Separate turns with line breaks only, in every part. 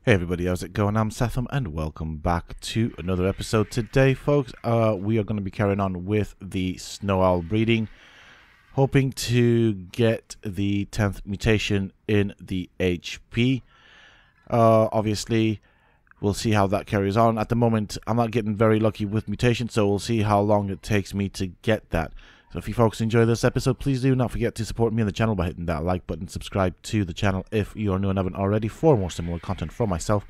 Hey everybody, how's it going? I'm Sethum and welcome back to another episode. Today, folks, we are going to be carrying on with the Snow Owl breeding, hoping to get the 10th mutation in the HP. Obviously, we'll see how that carries on. At the moment, I'm not getting very lucky with mutation, so we'll see how long it takes me to get that. So if you folks enjoy this episode, please do not forget to support me on the channel by hitting that like button, subscribe to the channel if you are new and haven't already for more similar content from myself.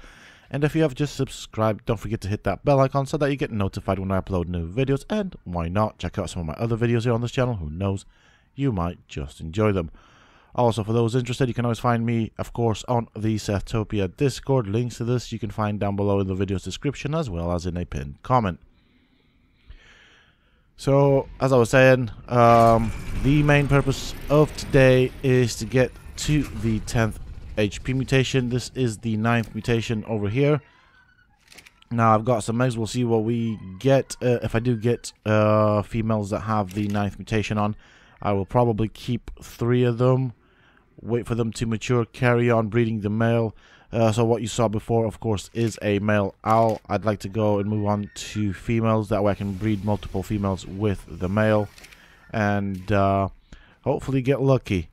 And if you have just subscribed, don't forget to hit that bell icon so that you get notified when I upload new videos. And why not, check out some of my other videos here on this channel. Who knows, you might just enjoy them. Also, for those interested, you can always find me, of course, on the Sethtopia Discord. Links to this you can find down below in the video's description as well as in a pinned comment. So, as I was saying, the main purpose of today is to get to the 10th HP mutation. This is the 9th mutation over here. Now, I've got some eggs. We'll see what we get. If I do get females that have the 9th mutation on, I will probably keep 3 of them, wait for them to mature, carry on breeding the male. So what you saw before, of course, is a male owl. I'd like to go and move on to females. That way I can breed multiple females with the male. And hopefully get lucky.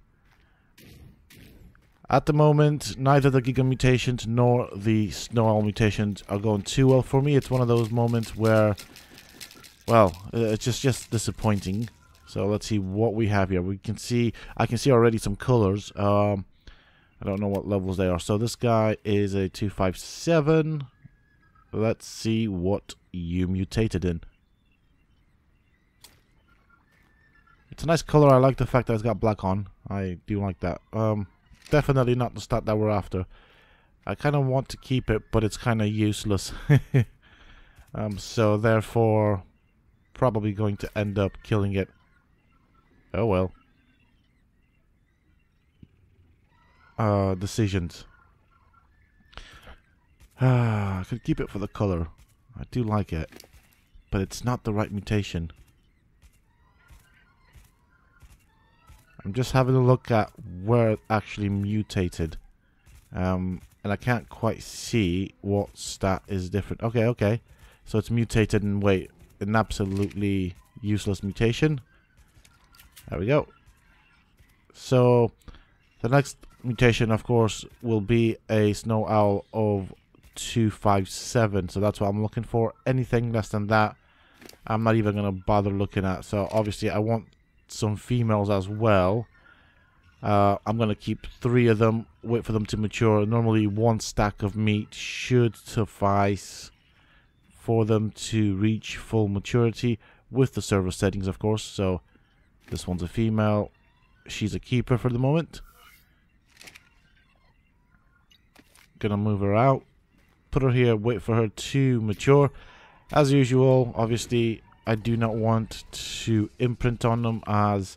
At the moment, neither the Giga Mutations nor the Snow Owl Mutations are going too well for me. It's one of those moments where, well, it's just disappointing. So let's see what we have here. I can see already some colors. I don't know what levels they are. So this guy is a 257. Let's see what you mutated in. It's a nice color. I like the fact that it's got black on. I do like that. Definitely not the stat that we're after. I kind of want to keep it, but it's kind of useless. So therefore, probably going to end up killing it. Oh well. Decisions. I could keep it for the color. I do like it, but it's not the right mutation. I'm just having a look at where it actually mutated, and I can't quite see what stat is different. Okay. So it's mutated in an absolutely useless mutation. There we go. So the next mutation, of course, will be a Snow Owl of 257. So that's what I'm looking for. Anything less than that, I'm not even going to bother looking at. So obviously I want some females as well. I'm going to keep 3 of them, wait for them to mature. Normally 1 stack of meat should suffice for them to reach full maturity with the server settings, of course. So this one's a female. She's a keeper for the moment. Gonna move her out, put her here, wait for her to mature. As usual, obviously, I do not want to imprint on them, as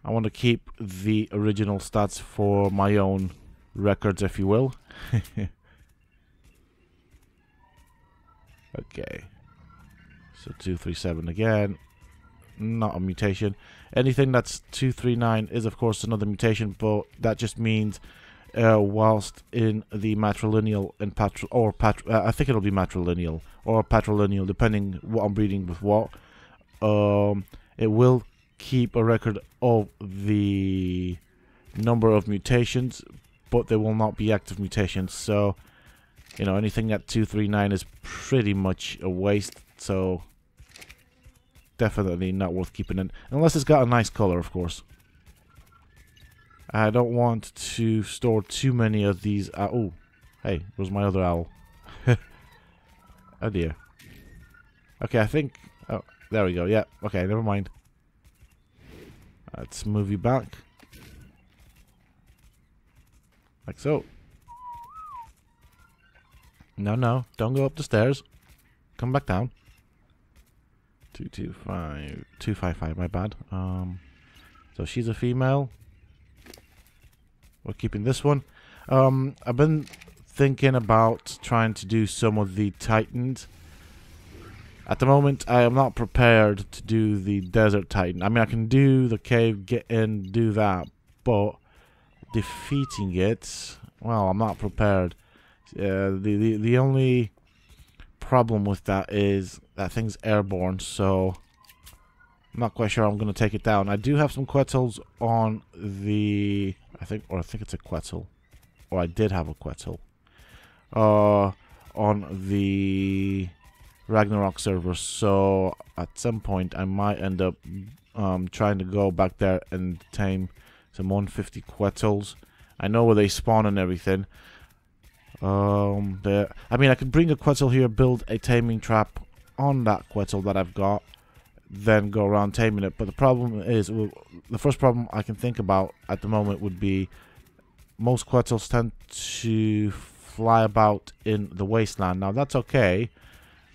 I want to keep the original stats for my own records, if you will. Okay. So 237 again. Not a mutation. Anything that's 239 is, of course, another mutation, but that just means whilst in the matrilineal and I think it'll be matrilineal or patrilineal, depending what I'm breeding with what. It will keep a record of the number of mutations, but they will not be active mutations. So, you know, anything at 239 is pretty much a waste. So, definitely not worth keeping in, unless it's got a nice color, of course. I don't want to store too many of these. Oh, hey, where's my other owl? Oh dear. Okay, I think. Oh, there we go. Yeah. Okay, never mind. Let's move you back, like so. No, don't go up the stairs. Come back down. 255. My bad. So she's a female. We're keeping this one. I've been thinking about trying to do some of the Titans. At the moment, I am not prepared to do the Desert Titan. I mean, I can do the cave, get in, do that, but defeating it, well, I'm not prepared. The only problem with that is that thing's airborne, so I'm not quite sure I'm going to take it down. I do have some Quetzals on the... I think it's a Quetzal. Or I did have a Quetzal. On the Ragnarok server, so at some point I might end up trying to go back there and tame some 150 Quetzals. I know where they spawn and everything. I mean, I could bring a Quetzal here, build a taming trap on that Quetzal that I've got, then go around taming it. But the problem is, well, the first problem I can think about at the moment would be most Quetzals tend to fly about in the wasteland. Now that's okay.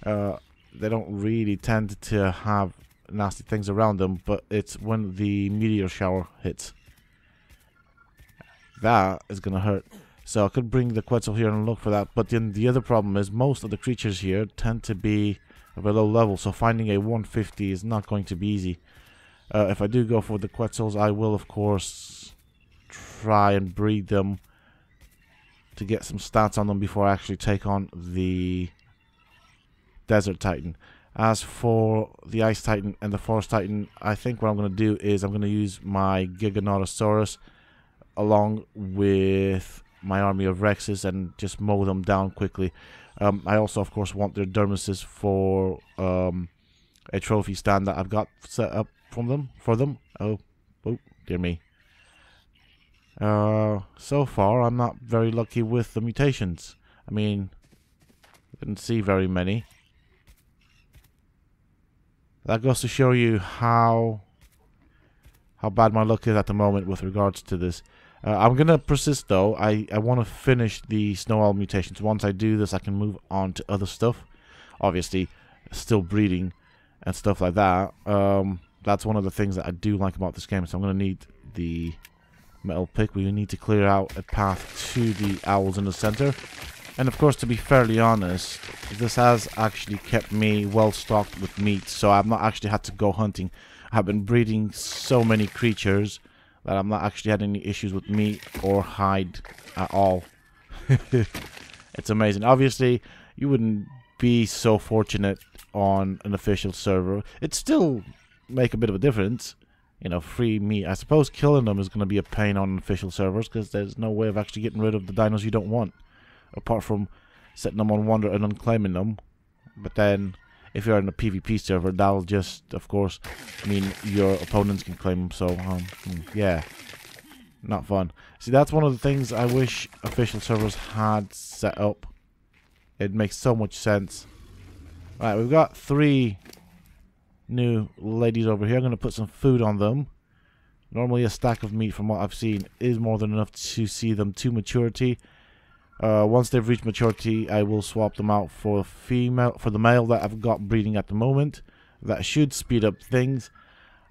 They don't really tend to have nasty things around them, but it's when the meteor shower hits that is gonna hurt. So I could bring the Quetzal here and look for that, but then the other problem is most of the creatures here tend to be of a low level, so finding a 150 is not going to be easy. If I do go for the Quetzals, I will of course try and breed them to get some stats on them before I actually take on the Desert Titan. As for the Ice Titan and the Forest Titan, I think what I'm going to do is I'm going to use my Giganotosaurus along with my army of Rexes and just mow them down quickly. I also, of course, want their dermises for a trophy stand that I've got set up for them. Oh, dear me. So far, I'm not very lucky with the mutations. I mean, I didn't see very many. That goes to show you how bad my luck is at the moment with regards to this. I'm going to persist though. I want to finish the Snow Owl Mutations. Once I do this, I can move on to other stuff. Obviously, still breeding and stuff like that. That's one of the things that I do like about this game. So I'm going to need the metal pick. We need to clear out a path to the owls in the center. And of course, to be fairly honest, this has actually kept me well stocked with meat. So I've not actually had to go hunting. I've been breeding so many creatures that I've not actually had any issues with meat or hide at all. It's amazing. Obviously, you wouldn't be so fortunate on an official server. It'd still make a bit of a difference. You know, free meat. I suppose killing them is going to be a pain on official servers because there's no way of actually getting rid of the dinos you don't want. Apart from setting them on wander and unclaiming them. But then, if you're in a PvP server, that'll just, of course, mean your opponents can claim them. So, yeah, not fun. See, that's one of the things I wish official servers had set up. It makes so much sense. Alright, we've got 3 new ladies over here. I'm going to put some food on them. Normally, a stack of meat, from what I've seen, is more than enough to see them to maturity. Once they've reached maturity, I will swap them out for the male that I've got breeding at the moment. That should speed up things.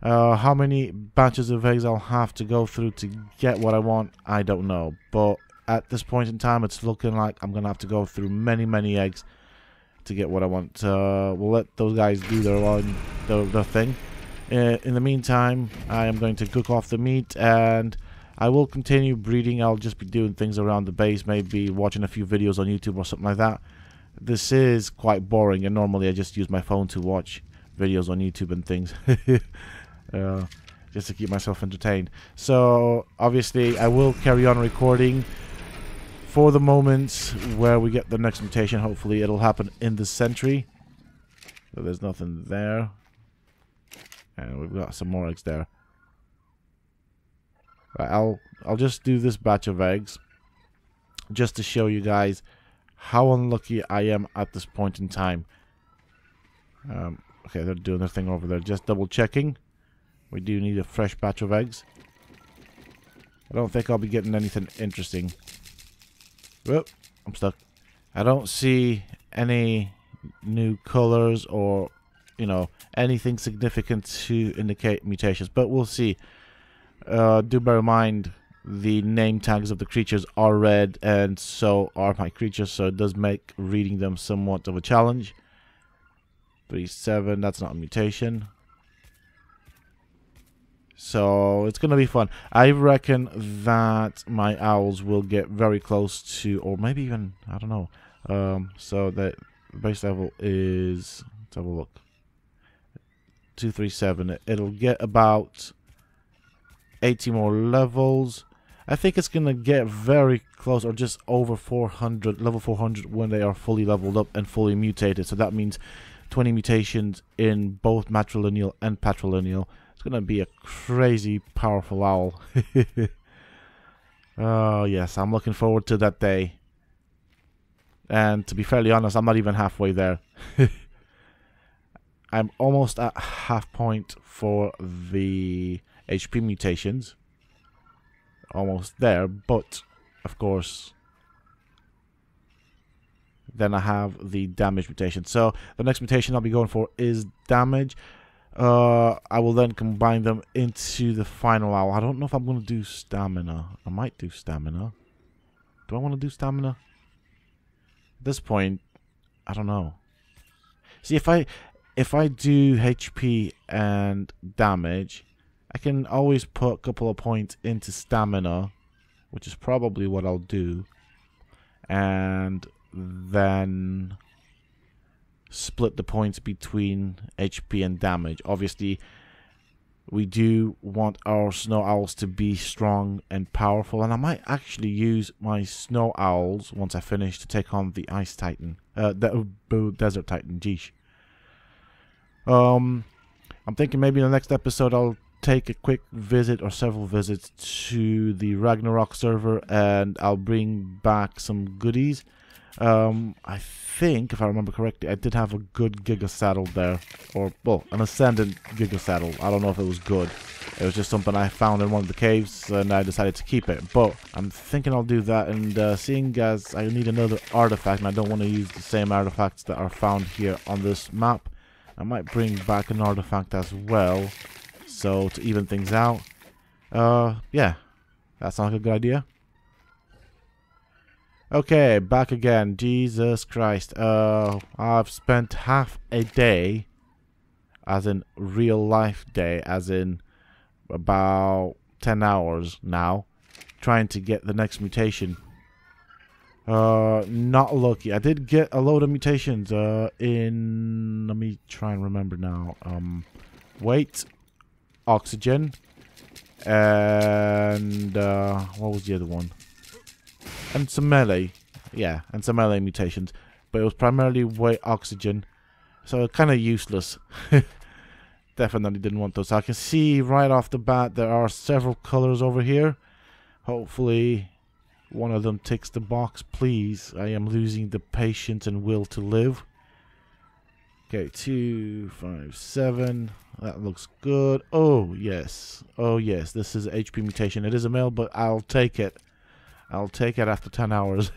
How many batches of eggs I'll have to go through to get what I want, I don't know. But at this point in time, it's looking like I'm going to have to go through many eggs to get what I want. We'll let those guys do their thing. In the meantime, I am going to cook off the meat and I will continue breeding. I'll just be doing things around the base, maybe watching a few videos on YouTube or something like that. This is quite boring, and normally I just use my phone to watch videos on YouTube and things. Just to keep myself entertained. So, obviously, I will carry on recording for the moments where we get the next mutation. Hopefully, it'll happen in the century. So, there's nothing there. And we've got some more eggs there. Right, I'll just do this batch of eggs just to show you guys how unlucky I am at this point in time. Okay, they're doing their thing over there. Just double checking. We do need a fresh batch of eggs. I don't think I'll be getting anything interesting. Whoop, I'm stuck. I don't see any new colors or, you know, anything significant to indicate mutations, but we'll see. Do bear in mind the name tags of the creatures are red, and so are my creatures, so it does make reading them somewhat of a challenge. 37, that's not a mutation. So it's gonna be fun. I reckon that my owls will get very close to, or maybe even, I don't know. So the base level is, let's have a look, 237. It'll get about 80 more levels. I think it's gonna get very close, or just over 400, level 400, when they are fully leveled up and fully mutated. So that means 20 mutations in both matrilineal and patrilineal. It's gonna be a crazy powerful owl. Oh yes, I'm looking forward to that day. And to be fairly honest, I'm not even halfway there. I'm almost at half point for the HP mutations. Almost there, but of course then I have the damage mutation. So the next mutation I'll be going for is damage. I will then combine them into the final owl. I don't know if I'm going to do stamina. I might do stamina. Do I want to do stamina? At this point, I don't know. See, if I do HP and damage, I can always put a couple of points into stamina, which is probably what I'll do, and then split the points between HP and damage. Obviously, we do want our snow owls to be strong and powerful, and I might actually use my snow owls once I finish to take on the ice titan, the desert titan. Geesh. I'm thinking maybe in the next episode I'll take a quick visit or several visits to the Ragnarok server, and I'll bring back some goodies. I think, if I remember correctly, I did have a good Giga saddle there, or, well, an Ascendant Giga saddle. I don't know if it was good. It was just something I found in one of the caves, and I decided to keep it. But I'm thinking I'll do that, and seeing as I need another artifact, and I don't want to use the same artifacts that are found here on this map, I might bring back an artifact as well, so to even things out. Yeah, that sounds like a good idea. Okay, back again. Jesus Christ. I've spent half a day, as in real life day, as in about 10 hours now, trying to get the next mutation. Not lucky. I did get a load of mutations in, let me try and remember now. Wait, oxygen, and what was the other one? And some melee, yeah, and some melee mutations, but it was primarily weight, oxygen, so kind of useless. Definitely didn't want those. So I can see right off the bat there are several colors over here. Hopefully one of them ticks the box, please. I am losing the patience and will to live. Okay, 257. That looks good. Oh yes, oh yes. This is HP mutation. It is a male, but I'll take it. I'll take it after 10 hours.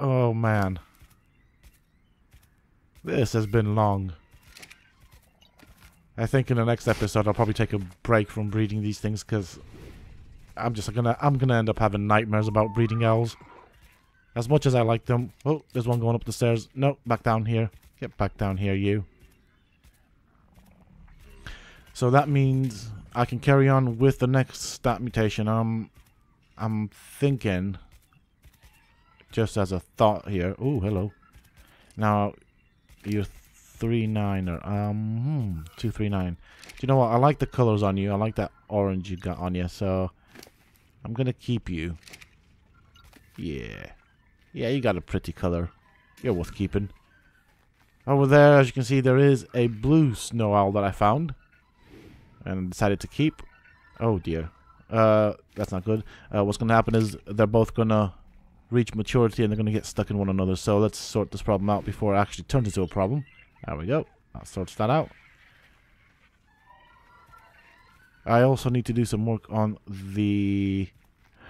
Oh man, this has been long. I think in the next episode I'll probably take a break from breeding these things, because I'm gonna end up having nightmares about breeding owls. As much as I like them. Oh, there's one going up the stairs. No, back down here. Get back down here, you. So that means I can carry on with the next stat mutation. I'm thinking, just as a thought here. Oh, hello. Now, you're 39er. 239. Do you know what? I like the colors on you. I like that orange you got on you. So I'm gonna keep you. Yeah. Yeah, you got a pretty color. You're worth keeping. Over there, as you can see, there is a blue snow owl that I found and decided to keep. Oh dear. That's not good. What's gonna happen is they're both gonna reach maturity and they're gonna get stuck in one another. So let's sort this problem out before it actually turns into a problem. There we go. That sorts that out. I also need to do some work on the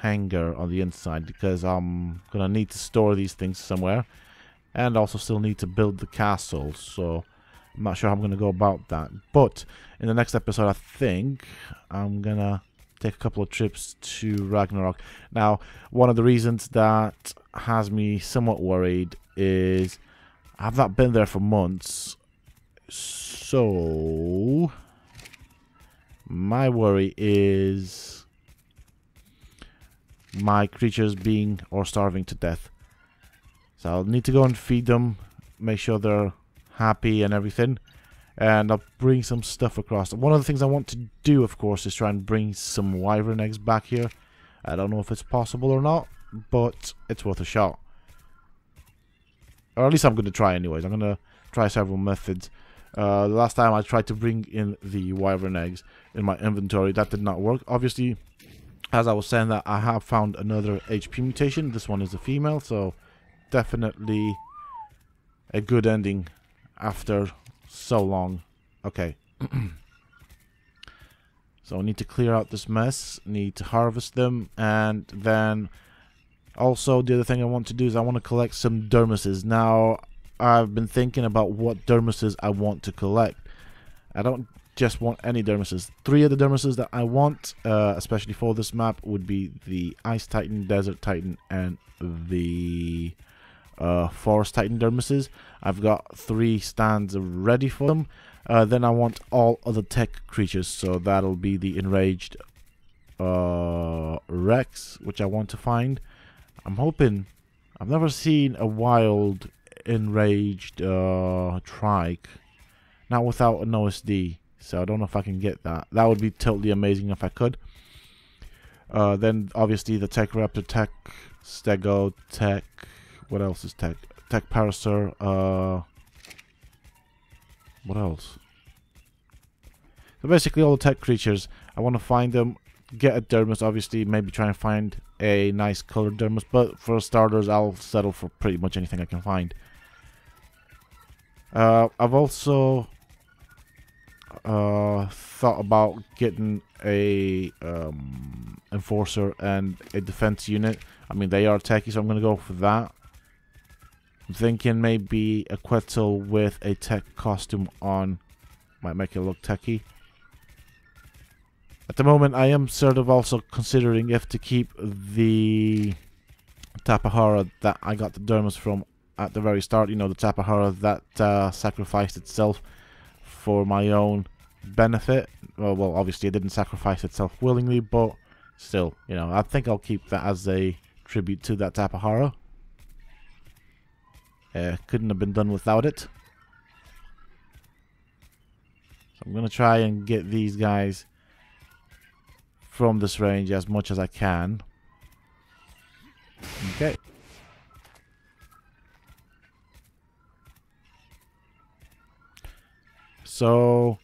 hanger on the inside, because I'm gonna need to store these things somewhere, and also still need to build the castle. So I'm not sure how I'm gonna go about that. But in the next episode, I think I'm gonna take a couple of trips to Ragnarok. Now, one of the reasons that has me somewhat worried is I've not been there for months, so My worry is my creatures being or starving to death. So I'll need to go and feed them, make sure they're happy and everything. And I'll bring some stuff across. One of the things I want to do, of course, is try and bring some wyvern eggs back here. I don't know if it's possible or not, but it's worth a shot. Or at least I'm going to try anyways. I'm going to try several methods. The last time I tried to bring in the wyvern eggs in my inventory, that did not work. Obviously, as I was saying that, I have found another HP mutation. This one is a female, so definitely a good ending after so long. Okay. So I need to clear out this mess, need to harvest them, and then also the other thing I want to do is I want to collect some dermises. Now, I've been thinking about what dermises I want to collect. I don't just want any dermises. 3 of the dermises that I want, especially for this map, would be the Ice Titan, Desert Titan, and the Forest Titan dermises. I've got 3 stands ready for them. Then I want all other tech creatures, so that'll be the Enraged Rex, which I want to find. I'm hoping... I've never seen a wild Enraged Trike, not without an OSD, so I don't know if I can get that. That would be totally amazing if I could. Then obviously the Tech Raptor, Tech Stego, Tech... What else is Tech? Tech Parasaur, what else? So basically all the tech creatures, I want to find them, get a dermis, obviously, maybe try and find a nice colored dermis, but for starters I'll settle for pretty much anything I can find. I've also thought about getting a enforcer and a defense unit. I mean, they are techy, so I'm going to go for that. I'm thinking maybe a Quetzal with a tech costume on might make it look techy. At the moment, I am sort of also considering if to keep the Tapahara that I got the dermis from at the very start. You know, the Tapahara that sacrificed itself for my own benefit. Well, obviously it didn't sacrifice itself willingly, but still, you know, I think I'll keep that as a tribute to that Tapahara. Couldn't have been done without it. So I'm going to try and get these guys from this range as much as I can. Okay. So,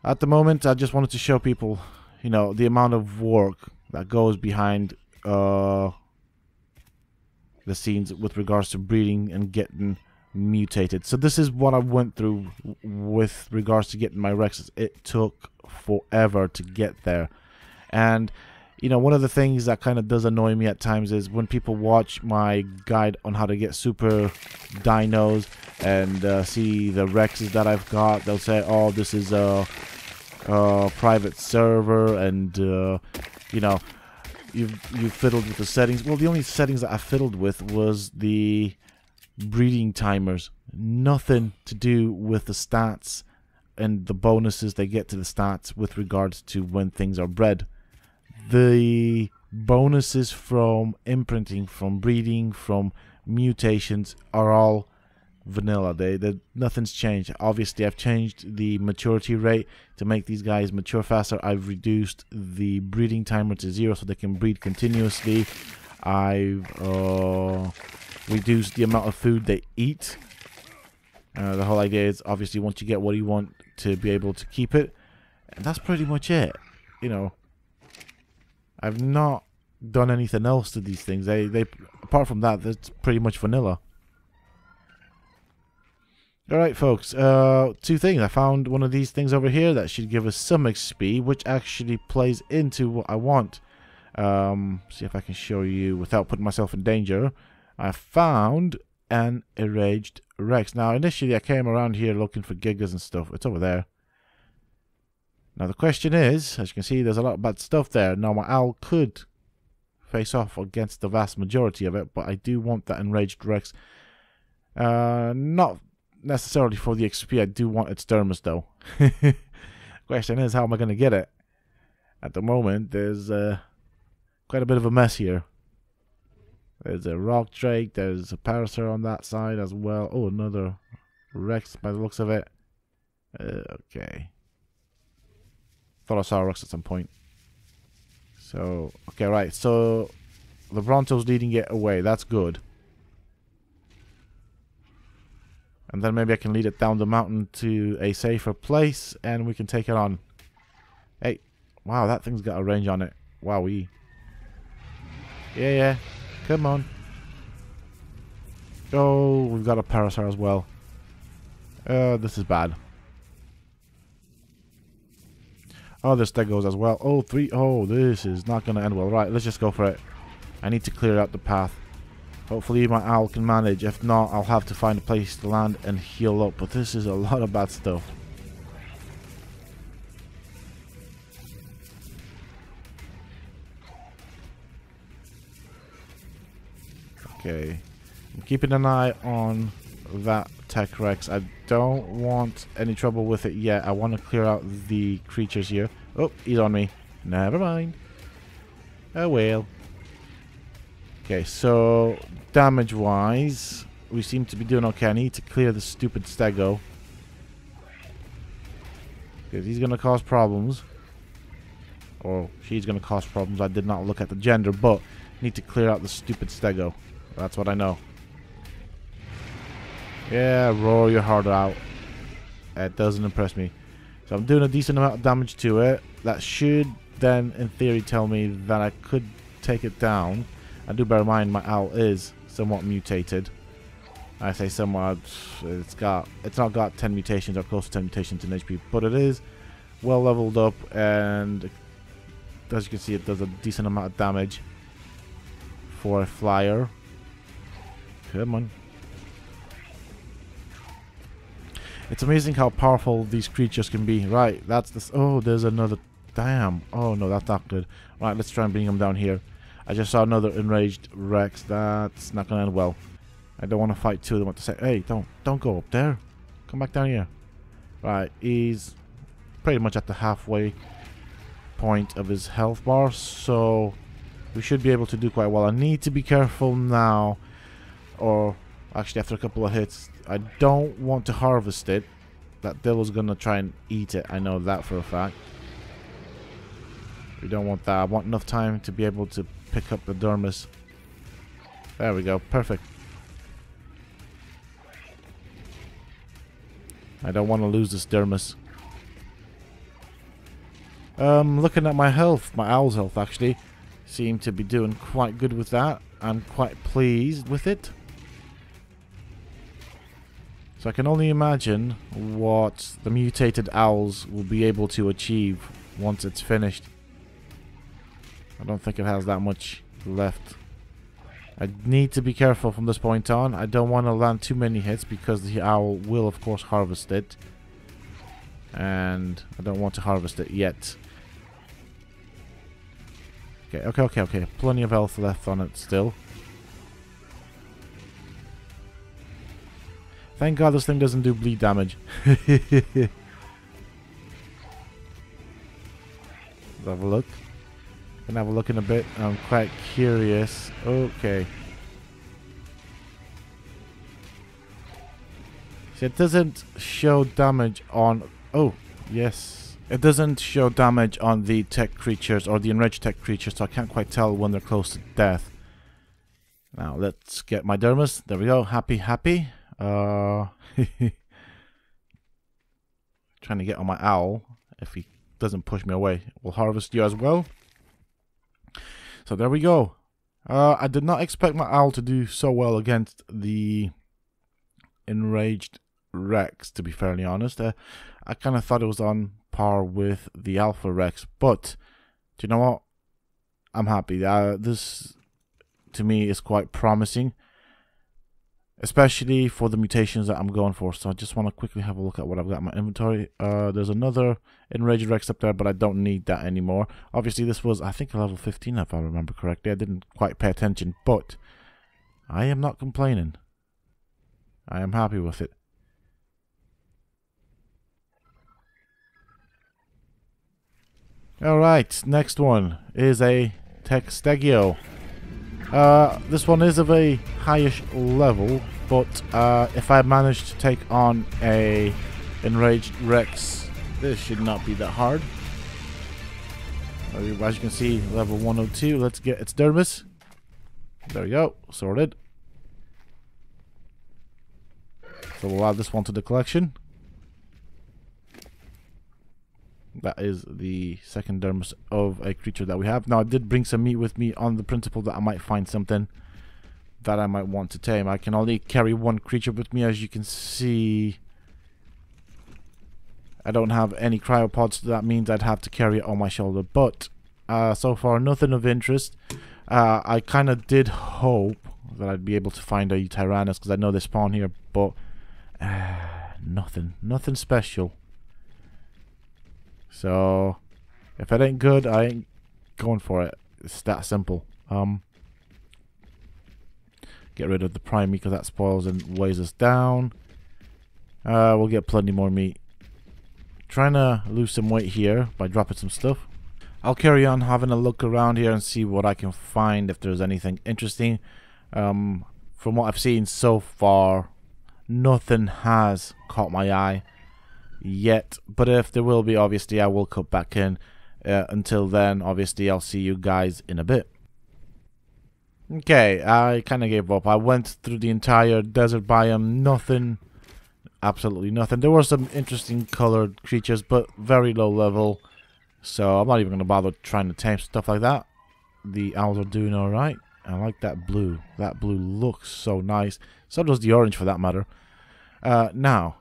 at the moment, I just wanted to show people, you know, the amount of work that goes behind the scenes with regards to breeding and getting mutated. So this is what I went through with regards to getting my Rexes. It took forever to get there. And, you know, one of the things that kind of does annoy me at times is when people watch my guide on how to get super dinos and see the Rexes that I've got, they'll say, oh, this is a private server and, you know, you fiddled with the settings. Well, the only settings that I fiddled with was the breeding timers. Nothing to do with the stats and the bonuses they get to the stats with regards to when things are bred. The bonuses from imprinting, from breeding, from mutations are all vanilla. Nothing's changed. Obviously, I've changed the maturity rate to make these guys mature faster. I've reduced the breeding timer to 0 so they can breed continuously. I've reduced the amount of food they eat. The whole idea is obviously once you get what you want to be able to keep it, and that's pretty much it. You know, I've not done anything else to these things. They apart from that, that's pretty much vanilla. Alright folks, 2 things. I found one of these things over here that should give us some XP, which actually plays into what I want. See if I can show you without putting myself in danger. I found an Enraged Rex. Now initially I came around here looking for gigas and stuff. It's over there. Now the question is, as you can see, there's a lot of bad stuff there. Now my owl could face off against the vast majority of it, but I do want that Enraged Rex. Not necessarily for the XP. I do want its dermis though. Question is, how am I going to get it? At the moment, there's quite a bit of a mess here. There's a rock drake, there's a parasaur on that side as well. Oh, another Rex by the looks of it. Okay. Thought I saw a Rex at some point. So, okay, right. So, the Bronto's leading it away. That's good. And then maybe I can lead it down the mountain to a safer place, and we can take it on. Hey, wow, that thing's got a range on it. Wowee. Yeah. Come on. Oh, we've got a parasaur as well. This is bad. Oh, there's stegos as well. Oh, 3. Oh, this is not going to end well. Right, let's just go for it. I need to clear out the path. Hopefully my owl can manage. If not, I'll have to find a place to land and heal up. But this is a lot of bad stuff. Okay. I'm keeping an eye on that Tech Rex. I don't want any trouble with it yet. I want to clear out the creatures here. Oh, he's on me. Never mind. Oh well. Okay, so damage-wise, we seem to be doing okay. I need to clear the stupid stego, because he's going to cause problems. Or she's going to cause problems. I did not look at the gender, but I need to clear out the stupid stego. That's what I know. Yeah, roar your heart out. It doesn't impress me. So I'm doing a decent amount of damage to it. That should then, in theory, tell me that I could take it down. I do bear in mind my owl is somewhat mutated. I say somewhat. It's not got 10 mutations or close to 10 mutations in HP, but it is well leveled up, and as you can see, it does a decent amount of damage for a flyer. Come on. It's amazing how powerful these creatures can be. Right, that's this. Oh, there's another. Damn. Oh no, that's not good. Right, let's try and bring him down here. I just saw another enraged Rex. That's not gonna end well. I don't want to fight two of them. Want to say, hey, don't go up there. Come back down here. Right, he's pretty much at the halfway point of his health bar, so we should be able to do quite well. I need to be careful now, or actually after a couple of hits. I don't want to harvest it. That devil's gonna try and eat it. I know that for a fact. We don't want that. I want enough time to be able to pick up the dermis. There we go. Perfect. I don't want to lose this dermis. Looking at my health, my owl's health actually, seem to be doing quite good with that. I'm quite pleased with it. So I can only imagine what the mutated owls will be able to achieve once it's finished. I don't think it has that much left. I need to be careful from this point on. I don't want to land too many hits because the owl will of course harvest it. And I don't want to harvest it yet. Okay. Plenty of health left on it still. Thank God this thing doesn't do bleed damage. Let's have a look. Can have a look in a bit. I'm quite curious. Okay. See, it doesn't show damage on... Oh, yes. It doesn't show damage on the tech creatures or the enraged tech creatures, so I can't quite tell when they're close to death. Now, let's get my dermis. There we go. Happy. Trying to get on my owl. If he doesn't push me away, we'll harvest you as well. So there we go. I did not expect my owl to do so well against the enraged Rex, to be fairly honest. I kind of thought it was on par with the Alpha Rex, but do you know what? I'm happy. This, to me, is quite promising, especially for the mutations that I'm going for. So I just want to quickly have a look at what I've got in my inventory. There's another enraged Rex up there, but I don't need that anymore. Obviously, this was, I think, a level 15, if I remember correctly. I didn't quite pay attention, but I am not complaining. I am happy with it. Alright, next one is a Textegio. This one is of a highish level, but if I manage to take on a Enraged Rex, this should not be that hard. As you can see, level 102. Let's get its dermis. There we go, sorted. So we'll add this one to the collection. That is the second dermis of a creature that we have. Now, I did bring some meat with me on the principle that I might find something that I might want to tame. I can only carry one creature with me, as you can see. I don't have any cryopods, so that means I'd have to carry it on my shoulder. But so far, nothing of interest. I kind of did hope that I'd be able to find a Tyrannus, because I know they spawn here, but nothing special. So if it ain't good, I ain't going for it. It's that simple. Get rid of the prime meat, because that spoils and weighs us down. We'll get plenty more meat. Trying to lose some weight here by dropping some stuff. I'll carry on having a look around here and see what I can find, if there's anything interesting. From what I've seen so far, nothing has caught my eye yet, but if there will be, obviously I will cut back in. Until then, obviously I'll see you guys in a bit. Okay, I kind of gave up. I went through the entire desert biome, nothing, absolutely nothing. There were some interesting colored creatures, but very low level, so I'm not even going to bother trying to tame stuff like that. The owls are doing alright. I like that blue. That blue looks so nice. So does the orange, for that matter. Now,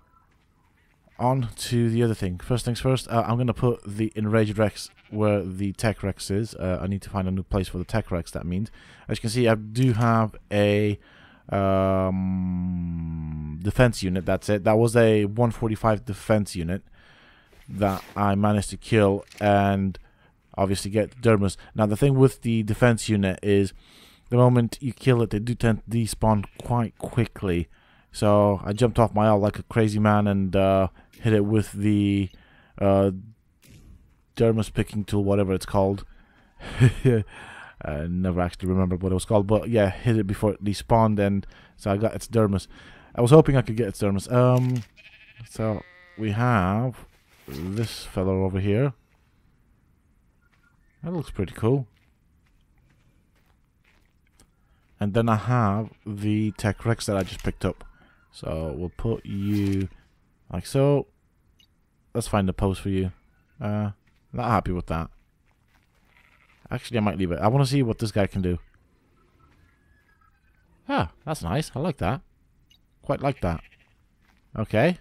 on to the other thing. First things first, I'm going to put the Enraged Rex where the Tech Rex is. I need to find a new place for the Tech Rex, that means. As you can see, I do have a defense unit, that's it. That was a 145 defense unit that I managed to kill and obviously get dermis. Now, the thing with the defense unit is the moment you kill it, they do tend to despawn quite quickly. So I jumped off my owl like a crazy man and hit it with the dermis picking tool, whatever it's called. I never actually remembered what it was called, but yeah, hit it before it despawned, and so I got its dermis. I was hoping I could get its dermis. So we have this fellow over here. That looks pretty cool. And then I have the Tech Rex that I just picked up. So we'll put you like so. Let's find a pose for you. Not happy with that. Actually, I might leave it. I want to see what this guy can do. Ah, that's nice. I like that. Quite like that. Okay.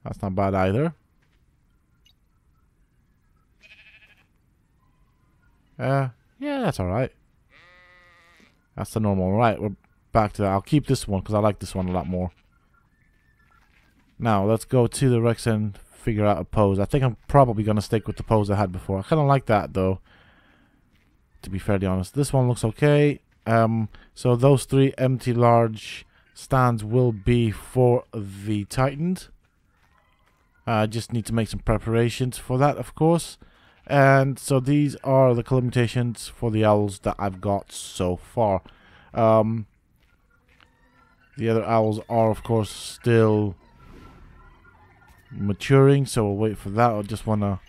That's not bad either. Yeah, that's alright. That's the normal. Right, we're back to that. I'll keep this one because I like this one a lot more. Now, let's go to the Rex and figure out a pose. I think I'm probably going to stick with the pose I had before. I kind of like that, though, to be fairly honest. This one looks okay. So those 3 empty large stands will be for the Titans. I just need to make some preparations for that, of course. And so these are the color mutations for the owls that I've got so far. The other owls are, of course, still maturing, so we'll wait for that. I just want to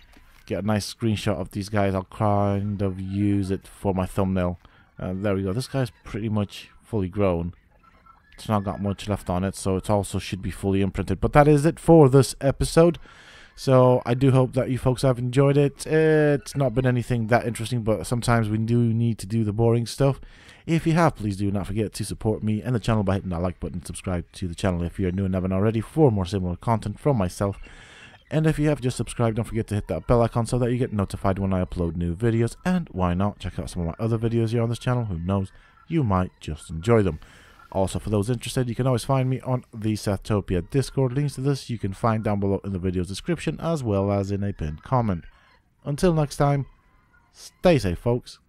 get a nice screenshot of these guys. I'll kind of use it for my thumbnail. There we go. This guy's pretty much fully grown. It's not got much left on it, so it also should be fully imprinted. But that is it for this episode. So I do hope that you folks have enjoyed it. It's not been anything that interesting, but sometimes we do need to do the boring stuff. If you have, please do not forget to support me and the channel by hitting that like button. Subscribe to the channel if you're new and haven't already for more similar content from myself. And if you have just subscribed, don't forget to hit that bell icon so that you get notified when I upload new videos. And why not check out some of my other videos here on this channel. Who knows, you might just enjoy them. Also, for those interested, you can always find me on the Sethtopia Discord. Links to this you can find down below in the video's description, as well as in a pinned comment. Until next time, stay safe, folks.